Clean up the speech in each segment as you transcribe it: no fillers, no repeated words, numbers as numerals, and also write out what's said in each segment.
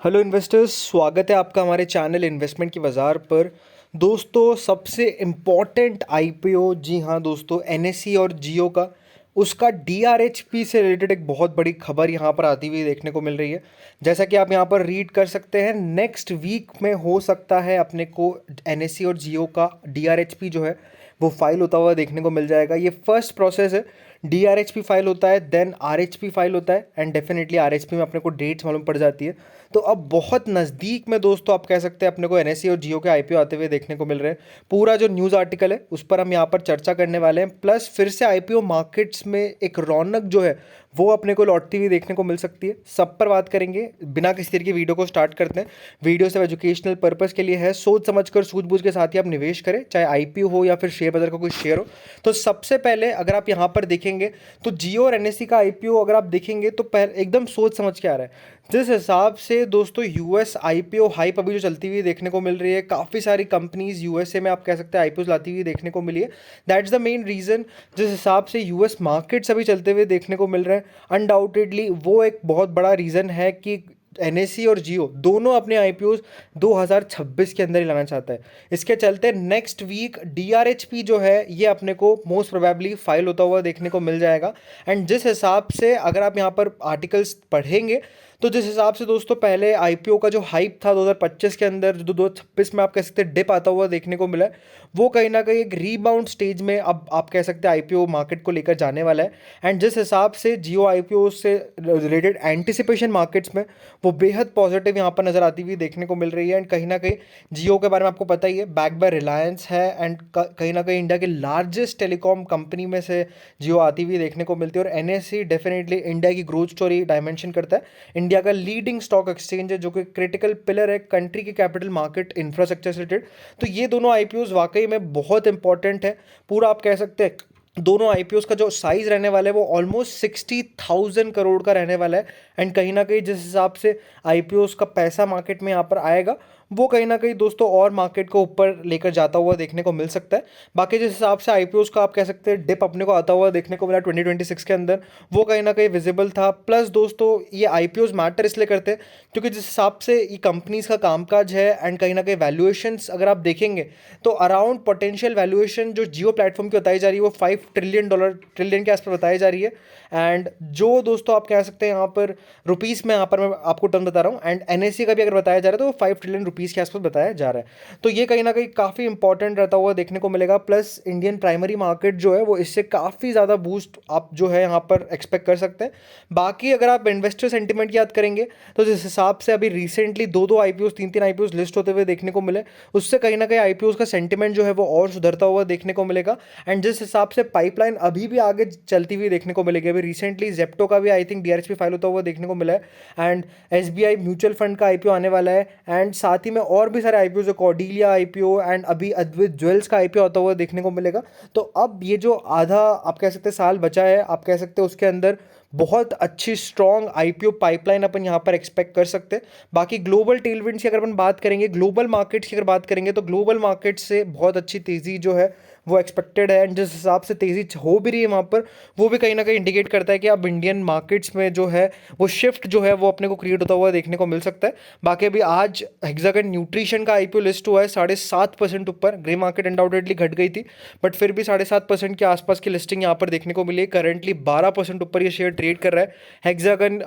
Hello investors, स्वागत है आपका हमारे चैनल इन्वेस्टमेंट की बाज़ार पर। दोस्तों, सबसे इम्पॉर्टेंट आईपीओ, जी हाँ दोस्तों, एनएसई और जियो का, उसका डीआरएचपी से रिलेटेड एक बहुत बड़ी खबर यहाँ पर आती हुई देखने को मिल रही है। जैसा कि आप यहाँ पर रीड कर सकते हैं, नेक्स्ट वीक में हो सकता है अपने को एनएसई और जियो का डीआरएचपी जो है वो फाइल होता हुआ देखने को मिल जाएगा। ये फर्स्ट प्रोसेस है। डीआरएचपी फाइल होता है, देन आरएचपी फाइल होता है, एंड डेफिनेटली आरएचपी में अपने को डेट्स मालूम पड़ जाती है। तो अब बहुत नज़दीक में दोस्तों आप कह सकते हैं अपने को एनएसई और जियो के आईपीओ आते हुए देखने को मिल रहे हैं। पूरा जो न्यूज़ आर्टिकल है उस पर हम यहाँ पर चर्चा करने वाले हैं। प्लस फिर से आईपीओ मार्केट्स में एक रौनक जो है वो अपने को लौटती हुई देखने को मिल सकती है। सब पर बात करेंगे। बिना किसी तरह की वीडियो को स्टार्ट करते हैं। वीडियो सिर्फ एजुकेशनल पर्पस के लिए है। सोच समझकर सूझबूझ के साथ ही आप निवेश करें, चाहे आईपीओ हो या फिर शेयर बाजार का कोई शेयर हो। तो सबसे पहले अगर आप यहाँ पर देखेंगे तो जियो और एनएसई का आईपीओ अगर आप देखेंगे तो पहले एकदम सोच समझ के आ रहा है। जिस हिसाब से दोस्तों यूएस आईपीओ हाइप अभी जो चलती हुई देखने को मिल रही है, काफ़ी सारी कंपनीज यूएसए में आप कह सकते हैं आईपीओ लाती हुई देखने को मिली है। That's the main reason. जिस हिसाब से यूएस मार्केट्स अभी चलते हुए देखने को मिल रहे हैं, अनडाउटेडली वो एक बहुत बड़ा रीज़न है कि एनएसई और जियो दोनों अपने आईपीओज 2026 के अंदर ही लाना चाहता है। इसके चलते नेक्स्ट वीक डीआरएचपी जो है ये अपने को मोस्ट प्रोबेबली फाइल होता हुआ देखने को मिल जाएगा। एंड जिस हिसाब से अगर आप यहाँ पर आर्टिकल्स पढ़ेंगे तो जिस हिसाब से दोस्तों पहले आईपीओ का जो हाइप था 2025 के अंदर, जो 2026 में आप कह सकते हैं डिप आता हुआ देखने को मिला है, वो कहीं ना कहीं एक रीबाउंड स्टेज में अब आप कह सकते हैं आईपीओ मार्केट को लेकर जाने वाला है। एंड जिस हिसाब से जियो आईपीओ से रिलेटेड एंटिसिपेशन मार्केट्स में वो बेहद पॉजिटिव यहाँ पर नज़र आती हुई देखने को मिल रही है। एंड कहीं ना कहीं जियो के बारे में आपको पता ही है, बैक बाय रिलायंस है, एंड कहीं ना कहीं इंडिया के लार्जेस्ट टेलीकॉम कंपनी में से जियो आती हुई देखने को मिलती है। और एनएसई डेफिनेटली इंडिया की ग्रोथ स्टोरी डायमेंशन करता है। इंडिया का लीडिंग स्टॉक एक्सचेंज है जो कि क्रिटिकल पिलर है कंट्री के कैपिटल मार्केट इंफ्रास्ट्रक्चर से रिलेटेड। तो ये दोनों आईपीओज वाकई में बहुत इंपॉर्टेंट है। पूरा आप कह सकते हैं दोनों आईपीओस का जो साइज रहने वाला है वो ऑलमोस्ट 60,000 करोड़ का रहने वाला है। एंड कहीं ना कहीं जिस हिसाब से आईपीओस का पैसा मार्केट में यहाँ पर आएगा, वो कहीं ना कहीं दोस्तों और मार्केट को ऊपर लेकर जाता हुआ देखने को मिल सकता है। बाकी जिस हिसाब से आईपीओस का आप कह सकते हैं डिप अपने को आता हुआ देखने को मिला 2026 के अंदर, वो कहीं ना कहीं विजिबल था। प्लस दोस्तों ये आईपीओस मैटर इसलिए करते हैं क्योंकि जिस हिसाब से ये कंपनीज का कामकाज है, एंड कहीं ना कहीं वैल्यूएशंस अगर आप देखेंगे तो अराउंड पोटेंशियल वैल्यूएशन जो जियो प्लेटफॉर्म की बताई जा रही है वो $5 ट्रिलियन के आसपास बताई जा रही है। एंड जो दोस्तों आप कह सकते हैं यहाँ पर रुपीज़ में, यहाँ पर मैं आपको टर्म बता रहा हूँ, एंड एनएससी का भी अगर बताया जा रहा है तो वो $5 ट्रिलियन के आसपास बताया जा रहा है। तो ये कहीं ना कहीं काफ़ी इंपॉर्टेंट रहता हुआ देखने को मिलेगा। प्लस इंडियन प्राइमरी मार्केट जो है वो इससे काफ़ी ज़्यादा बूस्ट आप जो है यहाँ पर एक्सपेक्ट कर सकते हैं। बाकी अगर आप इन्वेस्टर सेंटिमेंट याद करेंगे तो जिस हिसाब से अभी रिसेंटली दो दो आईपीओ, तीन तीन आईपीओ लिस्ट होते हुए देखने को मिले, उससे कहीं ना कहीं आईपीओ का सेंटिमेंट जो है वो और सुधरता हुआ देखने को मिलेगा। एंड जिस हिसाब से पाइपलाइन अभी भी आगे चलती हुई देखने को मिलेगी, अभी रिसेंटली जेप्टो का भी आई थिंक डीआरएचपी फाइल होता हुआ देखने को मिला है। एंड एसबीआई म्यूचुअल फंड का आईपीओ आने वाला है। एंड साथ ही में और भी सारे आईपीओ, जो कॉर्डिलिया आईपीओ, एंड अभी अद्वैत ज्वेल्स का आईपीओ आता हुआ देखने को मिलेगा। तो अब ये जो आधा आप कह सकते हैं साल बचा है, आप कह सकते हैं उसके अंदर बहुत अच्छी स्ट्रॉन्ग आईपीओ पाइपलाइन अपन यहाँ पर एक्सपेक्ट कर सकते हैं। बाकी ग्लोबल टेलविंड्स की अगर अपन बात करेंगे, ग्लोबल मार्केट्स की अगर बात करेंगे, तो ग्लोबल मार्केट से बहुत अच्छी तेज़ी जो है वो एक्सपेक्टेड है। एंड जिस हिसाब से तेज़ी हो भी रही है वहाँ पर, वो भी कहीं ना कहीं इंडिकेट करता है कि अब इंडियन मार्केट्स में जो है वो शिफ्ट जो है वो अपने को क्रिएट होता हुआ देखने को मिल सकता है। बाकी अभी आज हेक्सागन न्यूट्रिशन का आईपीओ लिस्ट हुआ है 7.5% ऊपर। ग्रे मार्केट अनडाउटेडली घट गई थी, बट फिर भी 7.5% के आसपास की लिस्टिंग यहाँ पर देखने को मिली है। करंटली 12% ऊपर ये शेयर ट्रेड कर रहा है। हेक्सागन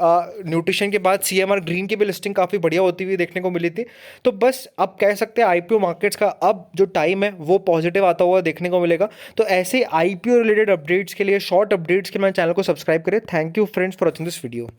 न्यूट्रिशन के बाद सीएमआर ग्रीन की भी लिस्टिंग काफ़ी बढ़िया होती हुई देखने को मिली थी। तो बस अब कह सकते हैं आईपीओ मार्केट्स का अब जो टाइम है वो पॉजिटिव आता हुआ देखने को मिलेगा। तो ऐसे आईपीओ रिलेटेड अपडेट्स के लिए, शॉर्ट अपडेट्स के लिए, मेरे चैनल को सब्सक्राइब करें। Thank you friends for watching this video.